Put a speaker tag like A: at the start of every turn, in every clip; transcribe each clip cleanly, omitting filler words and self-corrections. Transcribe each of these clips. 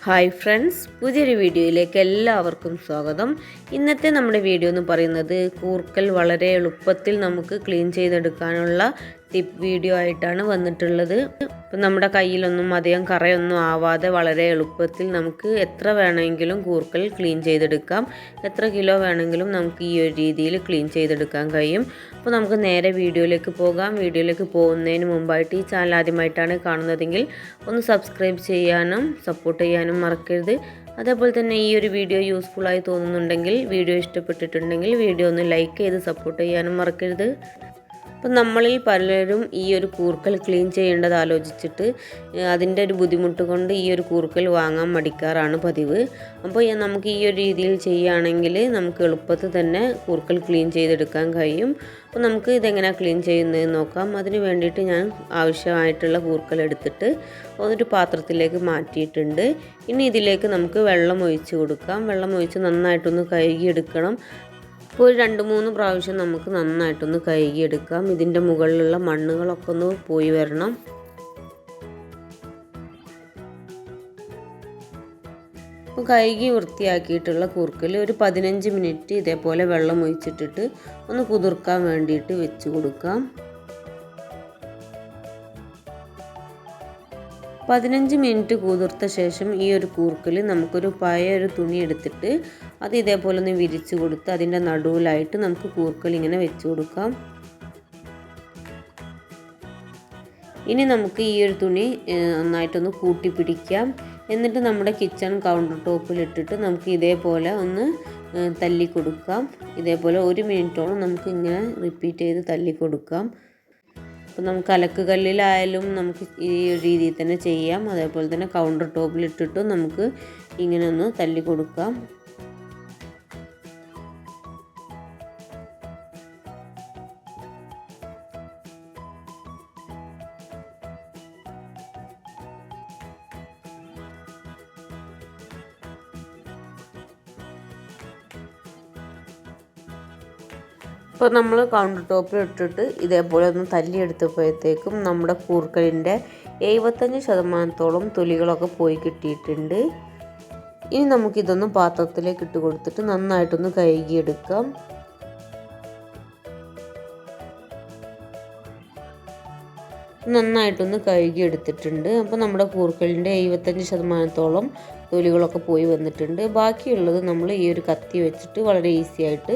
A: Hi friends, പുതിയൊരു വീഡിയോയിലേക്ക് എല്ലാവർക്കും സ്വാഗതം. ഇന്നത്തെ നമ്മുടെ വീഡിയോ എന്ന് പറയുന്നത് കൂർക്കൽ വളരെ എളുപ്പത്തിൽ നമുക്ക് ക്ലീൻ ചെയ്തെടുക്കാനുള്ള ടിപ്പ് വീഡിയോ ആയിട്ടാണ് വന്നിട്ടുള്ളത്. അപ്പം നമ്മുടെ കയ്യിലൊന്നും അധികം കറയൊന്നും ആവാതെ വളരെ എളുപ്പത്തിൽ നമുക്ക് എത്ര വേണമെങ്കിലും കൂർക്കൽ ക്ലീൻ ചെയ്തെടുക്കാം. എത്ര കിലോ വേണമെങ്കിലും നമുക്ക് ഈ ഒരു രീതിയിൽ ക്ലീൻ ചെയ്തെടുക്കാൻ കഴിയും. അപ്പോൾ നമുക്ക് നേരെ വീഡിയോയിലേക്ക് പോകാം. വീഡിയോയിലേക്ക് പോകുന്നതിന് മുമ്പായിട്ട് ഈ ചാനൽ ആദ്യമായിട്ടാണ് കാണുന്നതെങ്കിൽ ഒന്ന് സബ്സ്ക്രൈബ് ചെയ്യാനും സപ്പോർട്ട് ചെയ്യാനും മറക്കരുത്. അതേപോലെ തന്നെ ഈ ഒരു വീഡിയോ യൂസ്ഫുള്ളായി തോന്നുന്നുണ്ടെങ്കിൽ, വീഡിയോ ഇഷ്ടപ്പെട്ടിട്ടുണ്ടെങ്കിൽ വീഡിയോ ഒന്ന് ലൈക്ക് ചെയ്ത് സപ്പോർട്ട് ചെയ്യാനും മറക്കരുത്. അപ്പം നമ്മളിൽ പലരും ഈ ഒരു കൂർക്കൽ ക്ലീൻ ചെയ്യേണ്ടത് ആലോചിച്ചിട്ട് അതിൻ്റെ ഒരു ബുദ്ധിമുട്ട് കൊണ്ട് ഈ ഒരു കൂർക്കൽ വാങ്ങാൻ മടിക്കാറാണ് പതിവ്. അപ്പോൾ നമുക്ക് ഈ ഒരു രീതിയിൽ ചെയ്യുകയാണെങ്കിൽ നമുക്ക് എളുപ്പത്തിൽ തന്നെ കൂർക്കൽ ക്ലീൻ ചെയ്തെടുക്കാൻ കഴിയും. അപ്പോൾ നമുക്ക് ഇതെങ്ങനെയാണ് ക്ലീൻ ചെയ്യുന്നതെന്ന് നോക്കാം. അതിന് വേണ്ടിയിട്ട് ഞാൻ ആവശ്യമായിട്ടുള്ള കൂർക്കൽ എടുത്തിട്ട് ഒരു പാത്രത്തിലേക്ക് മാറ്റിയിട്ടുണ്ട്. ഇനി ഇതിലേക്ക് നമുക്ക് വെള്ളം ഒഴിച്ച് കൊടുക്കാം. വെള്ളം ഒഴിച്ച് നന്നായിട്ടൊന്ന് കഴുകിയെടുക്കണം. അപ്പോൾ ഒരു 2-3 പ്രാവശ്യം നമുക്ക് നന്നായിട്ടൊന്ന് കഴുകിയെടുക്കാം. ഇതിൻ്റെ മുകളിലുള്ള മണ്ണുകളൊക്കെ ഒന്ന് പോയി വരണം. അപ്പോൾ കഴുകി വൃത്തിയാക്കിയിട്ടുള്ള കൂർക്കൽ ഒരു 15 മിനിറ്റ് ഇതേപോലെ വെള്ളം ഒഴിച്ചിട്ടിട്ട് ഒന്ന് കുതിർക്കാൻ വേണ്ടിയിട്ട് വെച്ച് കൊടുക്കാം. 15 മിനിറ്റ് കുതിർത്ത ശേഷം ഈ ഒരു കൂർക്കൽ നമുക്കൊരു പഴയ ഒരു തുണി എടുത്തിട്ട് അത് ഇതേപോലെ ഒന്ന് വിരിച്ച് കൊടുത്ത് അതിൻ്റെ നടുവിലായിട്ട് നമുക്ക് കൂർക്കൽ ഇങ്ങനെ വെച്ച് കൊടുക്കാം. ഇനി നമുക്ക് ഈ ഒരു തുണി നന്നായിട്ടൊന്ന് കൂട്ടി പിടിക്കാം. എന്നിട്ട് നമ്മുടെ കിച്ചൺ കൗണ്ടർ ടോപ്പിലിട്ടിട്ട് നമുക്ക് ഇതേപോലെ ഒന്ന് തല്ലി കൊടുക്കാം. ഇതേപോലെ 1 മിനിറ്റോളം നമുക്ക് ഇങ്ങനെ റിപ്പീറ്റ് ചെയ്ത് തല്ലി കൊടുക്കാം. അപ്പോൾ നമുക്ക് അലക്ക് കല്ലിലായാലും നമുക്ക് ഈ രീതിയിൽ തന്നെ ചെയ്യാം. അതേപോലെ തന്നെ കൗണ്ടർ ടോപ്പിലിട്ടിട്ടും നമുക്ക് ഇങ്ങനെ ഒന്ന് തല്ലി കൊടുക്കാം. ഇപ്പോൾ നമ്മൾ കൗണ്ടർ ടോപ്പിൽ ഇട്ടിട്ട് ഇതേപോലെ ഒന്ന് തല്ലിയെടുത്തപ്പോഴത്തേക്കും നമ്മുടെ കൂർക്കലിൻ്റെ 75% തൊലികളൊക്കെ പോയി കിട്ടിയിട്ടുണ്ട്. ഇനി നമുക്കിതൊന്ന് പാത്രത്തിലേക്ക് ഇട്ട് കൊടുത്തിട്ട് നന്നായിട്ടൊന്ന് കഴുകിയെടുക്കാം. നന്നായിട്ടൊന്ന് കഴുകിയെടുത്തിട്ടുണ്ട്. അപ്പോൾ നമ്മുടെ കൂർക്കലിൻ്റെ 75% തൊലികളൊക്കെ പോയി വന്നിട്ടുണ്ട്. ബാക്കിയുള്ളത് നമ്മൾ ഈ ഒരു കത്തി വെച്ചിട്ട് വളരെ ഈസി ആയിട്ട്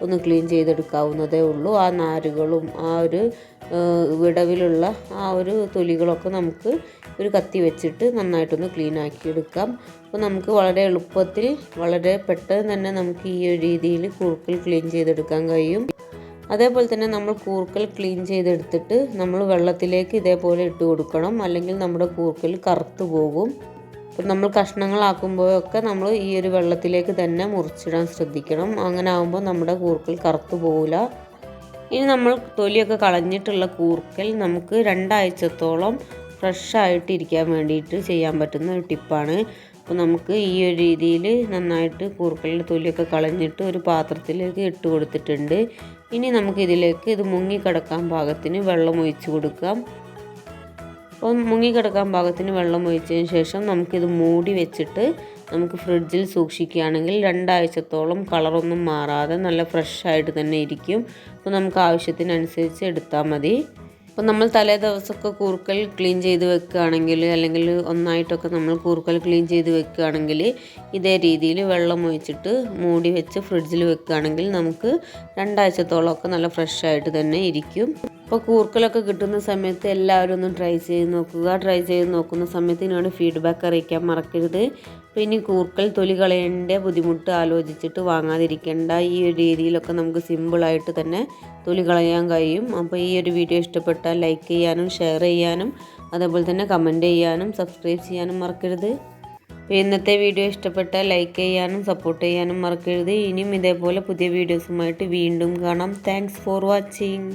A: ഒന്ന് ക്ലീൻ ചെയ്തെടുക്കാവുന്നതേ ഉള്ളൂ. ആ നാരുകളും ആ ഒരു വിടവിലുള്ള ആ ഒരു തൊലികളൊക്കെ നമുക്ക് ഒരു കത്തി വെച്ചിട്ട് നന്നായിട്ടൊന്ന് ക്ലീൻ ആക്കിയെടുക്കാം. അപ്പോൾ നമുക്ക് വളരെ എളുപ്പത്തിൽ വളരെ പെട്ടെന്ന് തന്നെ നമുക്ക് ഈ ഒരു രീതിയിൽ കൂർക്കൽ ക്ലീൻ ചെയ്തെടുക്കാൻ കഴിയും. അതേപോലെ തന്നെ നമ്മൾ കൂർക്കൽ ക്ലീൻ ചെയ്തെടുത്തിട്ട് നമ്മൾ വെള്ളത്തിലേക്ക് ഇതേപോലെ ഇട്ട് കൊടുക്കണം. അല്ലെങ്കിൽ നമ്മുടെ കൂർക്കൽ കറുത്തു പോകും. അപ്പം നമ്മൾ കഷ്ണങ്ങളാക്കുമ്പോഴൊക്കെ നമ്മൾ ഈ ഒരു വെള്ളത്തിലേക്ക് തന്നെ മുറിച്ചിടാൻ ശ്രദ്ധിക്കണം. അങ്ങനെ ആകുമ്പോൾ നമ്മുടെ കൂർക്കൽ കറുത്തു പോകില്ല. ഇനി നമ്മൾ തൊലിയൊക്കെ കളഞ്ഞിട്ടുള്ള കൂർക്കൽ നമുക്ക് 2 ആഴ്ചത്തോളം ഫ്രഷായിട്ട് ഇരിക്കാൻ വേണ്ടിയിട്ട് ചെയ്യാൻ പറ്റുന്ന ഒരു ടിപ്പാണ്. അപ്പോൾ നമുക്ക് ഈ ഒരു രീതിയിൽ നന്നായിട്ട് കൂർക്കലിൻ്റെ തൊലിയൊക്കെ കളഞ്ഞിട്ട് ഒരു പാത്രത്തിലേക്ക് ഇട്ട് കൊടുത്തിട്ടുണ്ട്. ഇനി നമുക്കിതിലേക്ക് ഇത് മുങ്ങിക്കിടക്കാൻ പാകത്തിന് വെള്ളം ഒഴിച്ച് കൊടുക്കാം. അപ്പം മുങ്ങിക്കിടക്കാൻ പാകത്തിന് വെള്ളം ഒഴിച്ചതിന് ശേഷം നമുക്കിത് മൂടി വെച്ചിട്ട് നമുക്ക് ഫ്രിഡ്ജിൽ സൂക്ഷിക്കുകയാണെങ്കിൽ 2 ആഴ്ചത്തോളം കളറൊന്നും മാറാതെ നല്ല ഫ്രഷായിട്ട് തന്നെ ഇരിക്കും. അപ്പോൾ നമുക്ക് ആവശ്യത്തിനനുസരിച്ച് എടുത്താൽ മതി. അപ്പോൾ നമ്മൾ തലേ ദിവസമൊക്കെ കൂർക്കൽ ക്ലീൻ ചെയ്ത് വെക്കുകയാണെങ്കിൽ, അല്ലെങ്കിൽ ഒന്നായിട്ടൊക്കെ നമ്മൾ കൂർക്കൽ ക്ലീൻ ചെയ്ത് വെക്കുകയാണെങ്കിൽ ഇതേ രീതിയിൽ വെള്ളം ഒഴിച്ചിട്ട് മൂടി വെച്ച് ഫ്രിഡ്ജിൽ വെക്കുകയാണെങ്കിൽ നമുക്ക് 2 ആഴ്ചത്തോളമൊക്കെ നല്ല ഫ്രഷായിട്ട് തന്നെ ഇരിക്കും. അപ്പോൾ കൂർക്കലൊക്കെ കിട്ടുന്ന സമയത്ത് എല്ലാവരും ഒന്ന് ട്രൈ ചെയ്ത് നോക്കുക. ട്രൈ ചെയ്ത് നോക്കുന്ന സമയത്ത് ഇതിനോട് ഫീഡ്ബാക്ക് അറിയിക്കാൻ മറക്കരുത്. അപ്പോൾ ഇനി കൂർക്കൽ തൊലി കളയേണ്ട ബുദ്ധിമുട്ട് ആലോചിച്ചിട്ട് വാങ്ങാതിരിക്കേണ്ട. ഈ ഒരു രീതിയിലൊക്കെ നമുക്ക് സിമ്പിളായിട്ട് തന്നെ തൊലി കളയാൻ കഴിയും. അപ്പോൾ ഈ ഒരു വീഡിയോ ഇഷ്ടപ്പെട്ടാൽ ലൈക്ക് ചെയ്യാനും ഷെയർ ചെയ്യാനും അതേപോലെ തന്നെ കമൻറ്റ് ചെയ്യാനും സബ്സ്ക്രൈബ് ചെയ്യാനും മറക്കരുത്. അപ്പോൾ ഇന്നത്തെ വീഡിയോ ഇഷ്ടപ്പെട്ടാൽ ലൈക്ക് ചെയ്യാനും സപ്പോർട്ട് ചെയ്യാനും മറക്കരുത്. ഇനിയും ഇതേപോലെ പുതിയ വീഡിയോസുമായിട്ട് വീണ്ടും കാണാം. Thanks for watching.